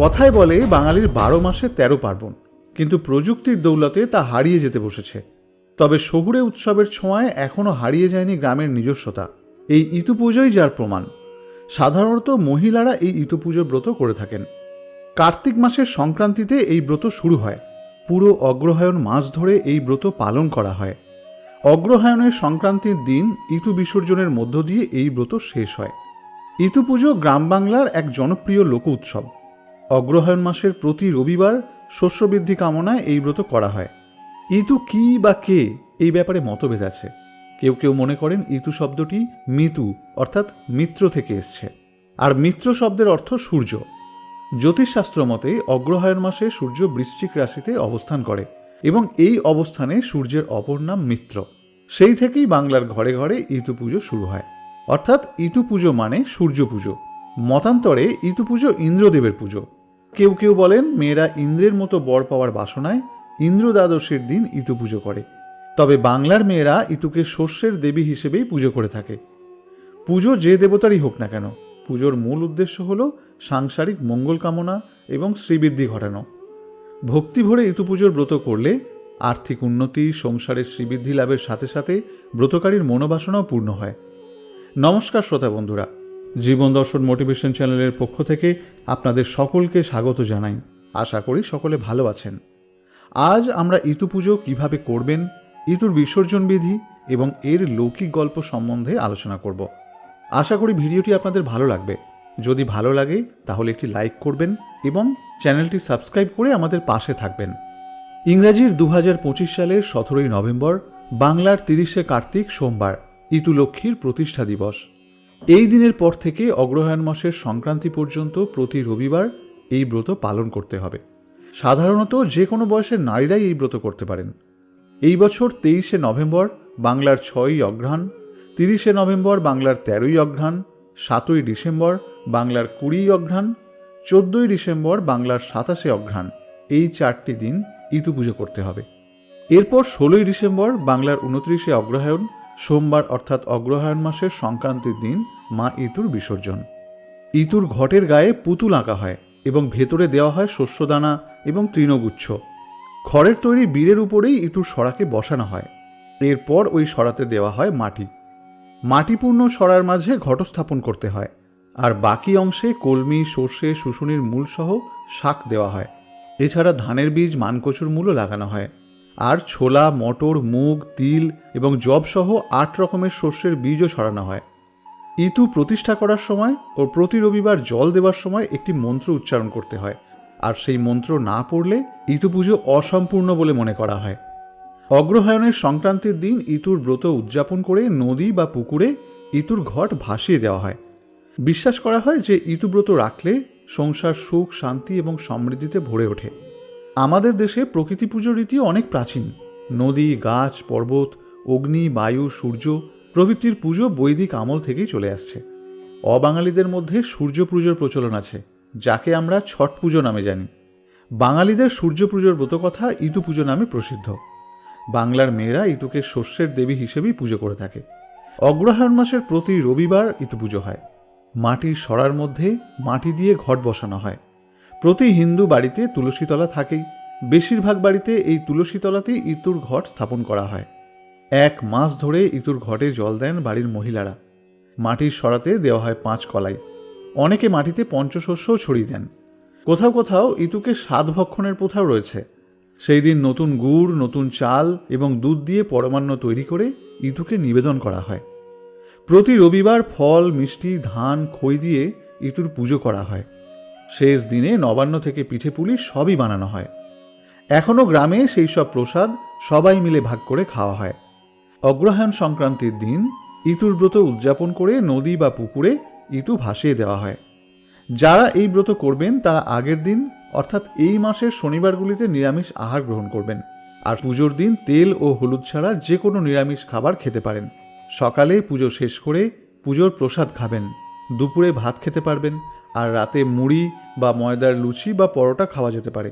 কথায় বলে বাঙালির 12 মাসে 13 পার্বণ, কিন্তু প্রযুক্তির দৌলতে তা হারিয়ে যেতে বসেছে। তবে শহুরে উৎসবের ছোঁয়ায় এখনও হারিয়ে যায়নি গ্রামের নিজস্বতা। এই ইতু পুজোই যার প্রমাণ। সাধারণত মহিলারা এই ইতু পুজোর ব্রত করে থাকেন। কার্তিক মাসের সংক্রান্তিতে এই ব্রত শুরু হয়। পুরো অগ্রহায়ণ মাস ধরে এই ব্রত পালন করা হয়। অগ্রহায়ণের সংক্রান্তির দিন ইতু বিসর্জনের মধ্য দিয়ে এই ব্রত শেষ হয়। ইতু পুজো গ্রাম বাংলার এক জনপ্রিয় লোক উৎসব। অগ্রহায়ণ মাসের প্রতি রবিবার শস্যবৃদ্ধি কামনায় এই ব্রত করা হয়। ইতু কি বা কে, এই ব্যাপারে মতভেদ আছে। কেউ কেউ মনে করেন ইতু শব্দটি মিতু অর্থাৎ মিত্র থেকে এসছে, আর মিত্র শব্দের অর্থ সূর্য। জ্যোতিষশাস্ত্র মতে অগ্রহায়ণ মাসে সূর্য বৃশ্চিক রাশিতে অবস্থান করে এবং এই অবস্থানে সূর্যের অপর নাম মিত্র। সেই থেকেই বাংলার ঘরে ঘরে ইতু পুজো শুরু হয়। অর্থাৎ ইতু পুজো মানে সূর্য পুজো। মতান্তরে ইতু পুজো ইন্দ্রদেবের পুজো। কেউ কেউ বলেন মেয়েরা ইন্দ্রের মতো বর পাওয়ার বাসনায় ইন্দ্র দ্বাদশীর দিন ইতু পুজো করে। তবে বাংলার মেয়েরা ইতুকে শস্যের দেবী হিসেবেই পুজো করে থাকে। পুজো যে দেবতারই হোক না কেন, পুজোর মূল উদ্দেশ্য হল সাংসারিক মঙ্গল কামনা এবং শ্রীবৃদ্ধি ঘটানো। ভক্তি ভরে ইতু পুজোর ব্রত করলে আর্থিক উন্নতি, সংসারের শ্রীবৃদ্ধি লাভের সাথে সাথে ব্রতকারীর মনোবাসনাও পূর্ণ হয়। নমস্কার শ্রোতা বন্ধুরা, জীবন দর্শন মোটিভেশন চ্যানেলের পক্ষ থেকে আপনাদের সকলকে স্বাগত জানাই। আশা করি সকলে ভালো আছেন। আজ আমরা ইতু পুজো কীভাবে করবেন, ইতুর বিসর্জন বিধি এবং এর লৌকিক গল্প সম্বন্ধে আলোচনা করব। আশা করি ভিডিওটি আপনাদের ভালো লাগবে। যদি ভালো লাগে তাহলে একটি লাইক করবেন এবং চ্যানেলটি সাবস্ক্রাইব করে আমাদের পাশে থাকবেন। ইংরাজির 2025 সালের 17ই নভেম্বর, বাংলার 30শে কার্তিক সোমবার ইতু লক্ষ্মীর প্রতিষ্ঠা দিবস। এই দিনের পর থেকে অগ্রহায়ণ মাসের সংক্রান্তি পর্যন্ত প্রতি রবিবার এই ব্রত পালন করতে হবে। সাধারণত যে কোনো বয়সের নারীরাই এই ব্রত করতে পারেন। এই বছর 23শে নভেম্বর বাংলার 6ই অঘ্রাণ, 30শে নভেম্বর বাংলার 13ই অঘ্রাণ, 7ই ডিসেম্বর বাংলার 20ই অঘ্রাণ, 14ই ডিসেম্বর বাংলার 27শে অঘ্রাণ, এই 4টি দিন ইতু পুজো করতে হবে। এরপর 16ই ডিসেম্বর বাংলার 29শে অগ্রহায়ণ সোমবার অর্থাৎ অগ্রহায়ণ মাসের সংক্রান্তির দিন মা ইতুর বিসর্জন। ইতুর ঘটের গায়ে পুতুল আঁকা হয় এবং ভেতরে দেওয়া হয় শস্যদানা এবং তৃণগুচ্ছ। খড়ের তৈরি বীরের উপরেই ইতুর সরাকে বসানো হয়। এরপর ওই সরাতে দেওয়া হয় মাটি। মাটিপূর্ণ সরার মাঝে ঘট স্থাপন করতে হয়, আর বাকি অংশে কলমি, সর্ষে, শুশুনির মূলসহ শাক দেওয়া হয়। এছাড়া ধানের বীজ, মানকচুর মূলও লাগানো হয়। আর ছোলা, মটর, মুগ, তিল এবং যব সহ 8 রকমের শস্যের বীজও ছড়ানো হয়। ইতু প্রতিষ্ঠা করার সময় ও প্রতি রবিবার জল দেওয়ার সময় একটি মন্ত্র উচ্চারণ করতে হয়, আর সেই মন্ত্র না পড়লে ইতু পুজো অসম্পূর্ণ বলে মনে করা হয়। অগ্রহায়ণের সংক্রান্তির দিন ইতুর ব্রত উদযাপন করে নদী বা পুকুরে ইতুর ঘট ভাসিয়ে দেওয়া হয়। বিশ্বাস করা হয় যে ইতু ব্রত রাখলে সংসার সুখ, শান্তি এবং সমৃদ্ধিতে ভরে ওঠে। আমাদের দেশে প্রকৃতি পুজোর রীতি অনেক প্রাচীন। নদী, গাছ, পর্বত, অগ্নি, বায়ু, সূর্য প্রভৃতির পুজো বৈদিক আমল থেকেই চলে আসছে। অবাঙালিদের মধ্যে সূর্য পুজোর প্রচলন আছে, যাকে আমরা ছট পুজো নামে জানি। বাঙালিদের সূর্য পুজোর ব্রতকথা ইতু পুজো নামে প্রসিদ্ধ। বাংলার মেয়েরা ইতুকে শস্যের দেবী হিসেবেই পুজো করে থাকে। অগ্রহায়ণ মাসের প্রতি রবিবার ইতু পুজো হয়। মাটির সরার মধ্যে মাটি দিয়ে ঘট বসানো হয়। প্রতি হিন্দু বাড়িতে তুলসীতলা থাকেই। বেশিরভাগ বাড়িতে এই তুলসীতলাতেই ইতুর ঘট স্থাপন করা হয়। 1 মাস ধরে ইতুর ঘটে জল দেন বাড়ির মহিলারা। মাটির সরাতে দেওয়া হয় 5 কলাই। অনেকে মাটিতে পঞ্চশস্যও ছড়িয়ে দেন। কোথাও কোথাও ইতুকে 7 ভক্ষণের প্রথাও রয়েছে। সেই দিন নতুন গুড়, নতুন চাল এবং দুধ দিয়ে পরমান্ন তৈরি করে ইতুকে নিবেদন করা হয়। প্রতি রবিবার ফল, মিষ্টি, ধান, খই দিয়ে ইতুর পুজো করা হয়। শেষ দিনে নবান্ন থেকে পিঠে পুলি সবই বানানো হয়। এখনও গ্রামে সেই সব প্রসাদ সবাই মিলে ভাগ করে খাওয়া হয়। অগ্রহায়ণ সংক্রান্তির দিন ইতুর ব্রত উদযাপন করে নদী বা পুকুরে ইতু ভাসিয়ে দেওয়া হয়। যারা এই ব্রত করবেন তারা আগের দিন অর্থাৎ এই মাসের শনিবারগুলিতে নিরামিষ আহার গ্রহণ করবেন, আর পুজোর দিন তেল ও হলুদ ছাড়া যে কোনো নিরামিষ খাবার খেতে পারেন। সকালে পুজো শেষ করে পুজোর প্রসাদ খাবেন, দুপুরে ভাত খেতে পারবেন, আর রাতে মুড়ি বা ময়দার লুচি বা পরোটা খাওয়া যেতে পারে।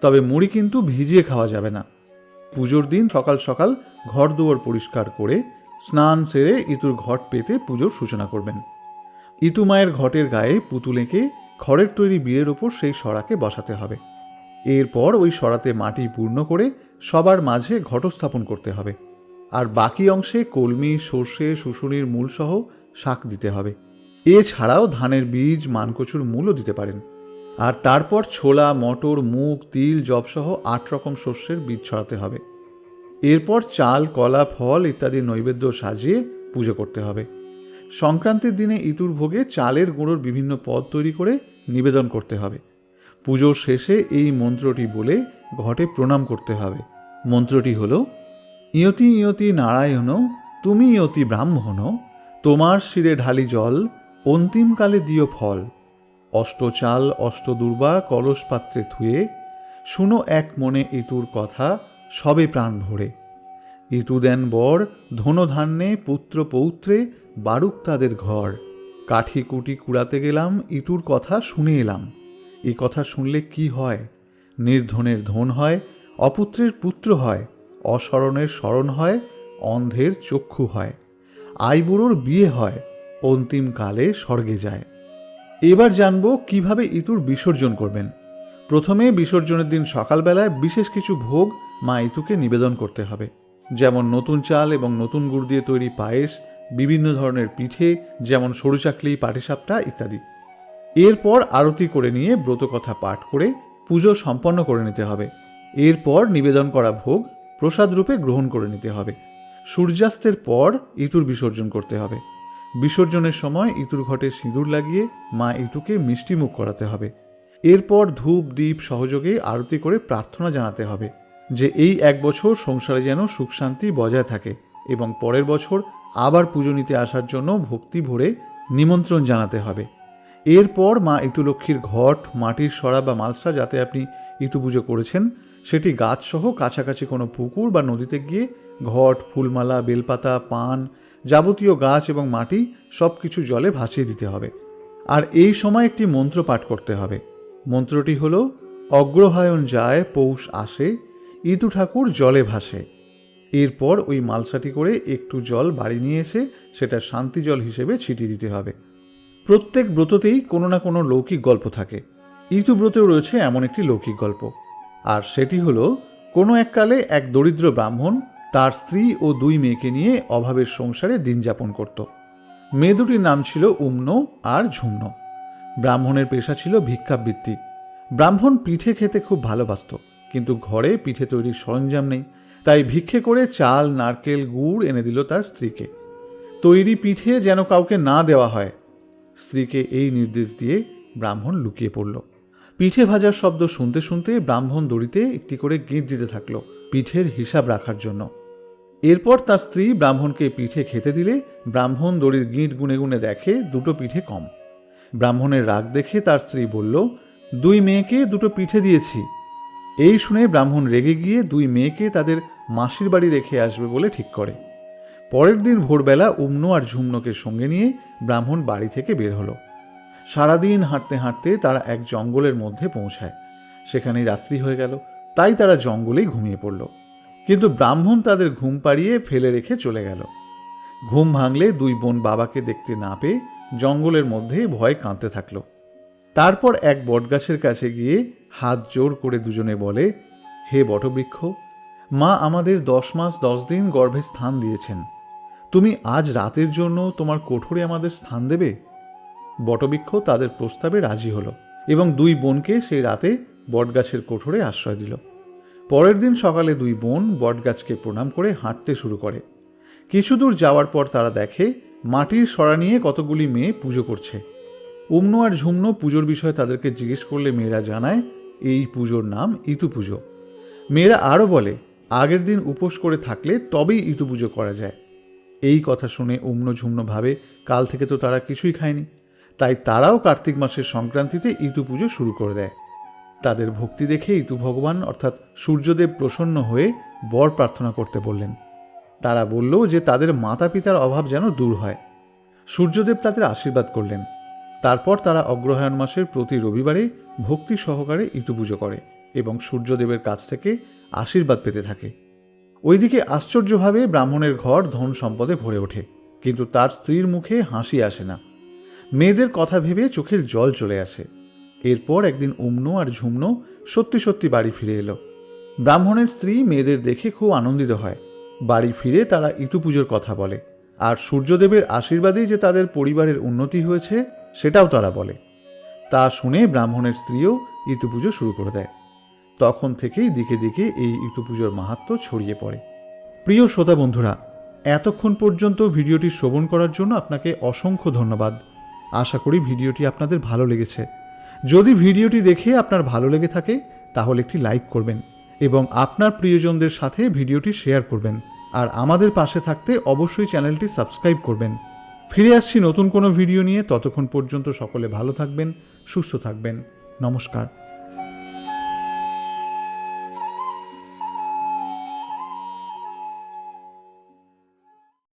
তবে মুড়ি কিন্তু ভিজিয়ে খাওয়া যাবে না। পুজোর দিন সকাল সকাল ঘর দুয়ার পরিষ্কার করে স্নান সেরে ইতুর ঘট পেতে পুজোর সূচনা করবেন। ইতু মায়ের ঘটের গায়ে পুতুল এঁকে খড়ের তৈরি বীরের ওপর সেই সরাকে বসাতে হবে। এরপর ওই সরাতে মাটি পূর্ণ করে সবার মাঝে ঘটস্থাপন করতে হবে। আর বাকি অংশে কলমি, সর্ষে, শুশুনির মূলসহ শাক দিতে হবে। এছাড়াও ধানের বীজ, মানকচুর মূলও দিতে পারেন। আর তারপর ছোলা, মটর, মুগ, তিল, যবসহ 8 রকম শস্যের বীজ ছড়াতে হবে। এরপর চাল, কলা, ফল ইত্যাদি নৈবেদ্য সাজিয়ে পুজো করতে হবে। সংক্রান্তির দিনে ইতুর ভোগে চালের গুঁড়োর বিভিন্ন পদ তৈরি করে নিবেদন করতে হবে। পুজোর শেষে এই মন্ত্রটি বলে ঘটে প্রণাম করতে হবে। মন্ত্রটি হল, ইয়তি ইয়তি নারায়ণ, তুমি ইয়তি ব্রাহ্মণ, তোমার শিরে ঢালি জল, অন্তিমকালে দিও ফল। অষ্টচাল অষ্টদুর্বা কলস পাত্রে থুয়ে, শুনো এক মনে ইতুর কথা, সবে প্রাণ ভরে। ইতু দেন বর, ধনধান্যে পুত্র পৌত্রে, বারুক তাদের ঘর। কাঠি কুটি কুড়াতে গেলাম, ইতুর কথা শুনে এলাম। এ কথা শুনলে কি হয়? নির্ধনের ধন হয়, অপুত্রের পুত্র হয়, অশরণের শরণ হয়, অন্ধের চক্ষু হয়, আইবুড়োর বিয়ে হয়, অন্তিমকালে স্বর্গে যায়। এবার জানব কিভাবে ইতুর বিসর্জন করবেন। প্রথমে বিসর্জনের দিন সকালবেলায় বিশেষ কিছু ভোগ মা ইতুকে নিবেদন করতে হবে, যেমন নতুন চাল এবং নতুন গুড় দিয়ে তৈরি পায়েস, বিভিন্ন ধরনের পিঠে যেমন সরু চাকলি, পাটিসাপটা ইত্যাদি। এরপর আরতি করে নিয়ে ব্রতকথা পাঠ করে পুজো সম্পন্ন করে নিতে হবে। এরপর নিবেদন করা ভোগ প্রসাদ রূপে গ্রহণ করে নিতে হবে। সূর্যাস্তের পর ইতুর বিসর্জন করতে হবে। বিসর্জনের সময় ইতুর ঘটে সিঁদুর লাগিয়ে মা ইতুকে মিষ্টিমুখ করাতে হবে। এরপর ধূপ দ্বীপ সহযোগে আরতি করে প্রার্থনা জানাতে হবে যে এই 1 বছর সংসারে যেন সুখ শান্তি বজায় থাকে, এবং পরের বছর আবার পুজো নিতে আসার জন্য ভক্তি ভরে নিমন্ত্রণ জানাতে হবে। এরপর মা ইতুলক্ষ্মীর ঘট, মাটির সরা বা মালসা যাতে আপনি ইতু পুজো করেছেন সেটি গাছসহ কাছাকাছি কোনো পুকুর বা নদীতে গিয়ে ঘট, ফুলমালা, বেলপাতা, পান, যাবতীয় গাছ এবং মাটি সব কিছু জলে ভাসিয়ে দিতে হবে। আর এই সময় একটি মন্ত্র পাঠ করতে হবে। মন্ত্রটি হল, অগ্রহায়ণ যায় পৌষ আসে, ইতু ঠাকুর জলে ভাসে। এরপর ওই মালসাটি করে একটু জল বাড়ি নিয়ে এসে সেটা শান্তি জল হিসেবে ছিটিয়ে দিতে হবে। প্রত্যেক ব্রততেই কোনো না কোনো লৌকিক গল্প থাকে। ইতু ব্রতেও রয়েছে এমন একটি লৌকিক গল্প, আর সেটি হলো কোনো এককালে এক দরিদ্র ব্রাহ্মণ তার স্ত্রী ও 2 মেয়েকে নিয়ে অভাবের সংসারে দিন যাপন করত। মেয়ে দুটির নাম ছিল উম্ন আর ঝুম্ন। ব্রাহ্মণের পেশা ছিল ভিক্ষাবৃত্তি। ব্রাহ্মণ পিঠে খেতে খুব ভালোবাসত, কিন্তু ঘরে পিঠে তৈরির সরঞ্জাম নেই, তাই ভিক্ষে করে চাল, নারকেল, গুড় এনে দিল তার স্ত্রীকে। তৈরি পিঠে যেন কাউকে না দেওয়া হয়। স্ত্রীকে এই নির্দেশ দিয়ে ব্রাহ্মণ লুকিয়ে পড়ল। পিঠে ভাজার শব্দ শুনতে শুনতে ব্রাহ্মণ দড়িতে একটি করে গিঁট দিতে থাকলো পিঠের হিসাব রাখার জন্য। এরপর তার স্ত্রী ব্রাহ্মণকে পিঠে খেতে দিলে ব্রাহ্মণ দড়ির গিঁট গুনে গুনে দেখে 2টো পিঠে কম। ব্রাহ্মণের রাগ দেখে তার স্ত্রী বলল, 2 মেয়েকে 2টো পিঠে দিয়েছি। এই শুনে ব্রাহ্মণ রেগে গিয়ে 2 মেয়েকে তাদের মাসির বাড়ি রেখে আসবে বলে ঠিক করে। পরের দিন ভোরবেলা উম্ন আর ঝুম্নকে সঙ্গে নিয়ে ব্রাহ্মণ বাড়ি থেকে বের হলো। সারাদিন হাঁটতে হাঁটতে তারা এক জঙ্গলের মধ্যে পৌঁছায়। সেখানেই রাত্রি হয়ে গেল, তাই তারা জঙ্গলেই ঘুমিয়ে পড়ল। কিন্তু ব্রাহ্মণ তাদের ঘুম পাড়িয়ে ফেলে রেখে চলে গেল। ঘুম ভাঙলে 2 বোন বাবাকে দেখতে না পেয়ে জঙ্গলের মধ্যে ভয়ে কাঁদতে থাকল। তারপর এক বটগাছের কাছে গিয়ে হাত জোর করে দুজনে বলে, হে বটবৃক্ষ, মা আমাদের 10 মাস 10 দিন গর্ভে স্থান দিয়েছেন। তুমি আজ রাতের জন্য তোমার কোঠরে আমাদের স্থান দেবে? বটবৃক্ষ তাদের প্রস্তাবে রাজি হলো এবং 2 বোনকে সেই রাতে বটগাছের কোঠরে আশ্রয় দিল। পরের দিন সকালে 2 বোন বটগাছকে প্রণাম করে হাঁটতে শুরু করে। কিছু দূর যাওয়ার পর তারা দেখে মাটির সরা নিয়ে কতগুলি মেয়ে পুজো করছে। উম্ন আর ঝুম্ন পুজোর বিষয়ে তাদেরকে জিজ্ঞেস করলে মেয়েরা জানায় এই পুজোর নাম ইতু পুজো। মেয়েরা আরও বলে আগের দিন উপোস করে থাকলে তবেই ইতু পুজো করা যায়। এই কথা শুনে উম্ন ঝুম্ন ভাবে কাল থেকে তো তারা কিছুই খায়নি, তাই তারাও কার্তিক মাসের সংক্রান্তিতে ইতু পুজো শুরু করে দেয়। তাদের ভক্তি দেখে ইতু ভগবান অর্থাৎ সূর্যদেব প্রসন্ন হয়ে বর প্রার্থনা করতে বললেন। তারা বলল যে তাদের মাতা পিতার অভাব যেন দূর হয়। সূর্যদেব তাদের আশীর্বাদ করলেন। তারপর তারা অগ্রহায়ণ মাসের প্রতি রবিবারে ভক্তি সহকারে ইতু পুজো করে এবং সূর্যদেবের কাছ থেকে আশীর্বাদ পেতে থাকে। ওইদিকে আশ্চর্যভাবে ব্রাহ্মণের ঘর ধন সম্পদে ভরে ওঠে, কিন্তু তার স্ত্রীর মুখে হাসি আসে না। মেয়েদের কথা ভেবে চোখের জল চলে আসে। এরপর একদিন উমনো আর ঝুমনো সত্যি সত্যি বাড়ি ফিরে এলো। ব্রাহ্মণের স্ত্রী মেয়েদের দেখে খুব আনন্দিত হয়। বাড়ি ফিরে তারা ইতু পুজোর কথা বলে, আর সূর্যদেবের আশীর্বাদেই যে তাদের পরিবারের উন্নতি হয়েছে সেটাও তারা বলে। তা শুনে ব্রাহ্মণের স্ত্রীও ইতু পুজো শুরু করে দেয়। তখন থেকেই দিকে দিকে এই ইতু পুজোর মাহাত্ম্য ছড়িয়ে পড়ে। প্রিয় শ্রোতা বন্ধুরা, এতক্ষণ পর্যন্ত ভিডিওটি শ্রবণ করার জন্য আপনাকে অসংখ্য ধন্যবাদ। আশা করি ভিডিওটি আপনাদের ভালো লেগেছে। যদি ভিডিওটি দেখে আপনার ভালো লেগে থাকে তাহলে একটি লাইক করবেন এবং আপনার প্রিয়জনদের সাথে ভিডিওটি শেয়ার করবেন। আর আমাদের পাশে থাকতে অবশ্যই চ্যানেলটি সাবস্ক্রাইব করবেন। ফিরে আসছি নতুন কোনো ভিডিও নিয়ে। ততক্ষণ পর্যন্ত সকলে ভালো থাকবেন, সুস্থ থাকবেন। নমস্কার।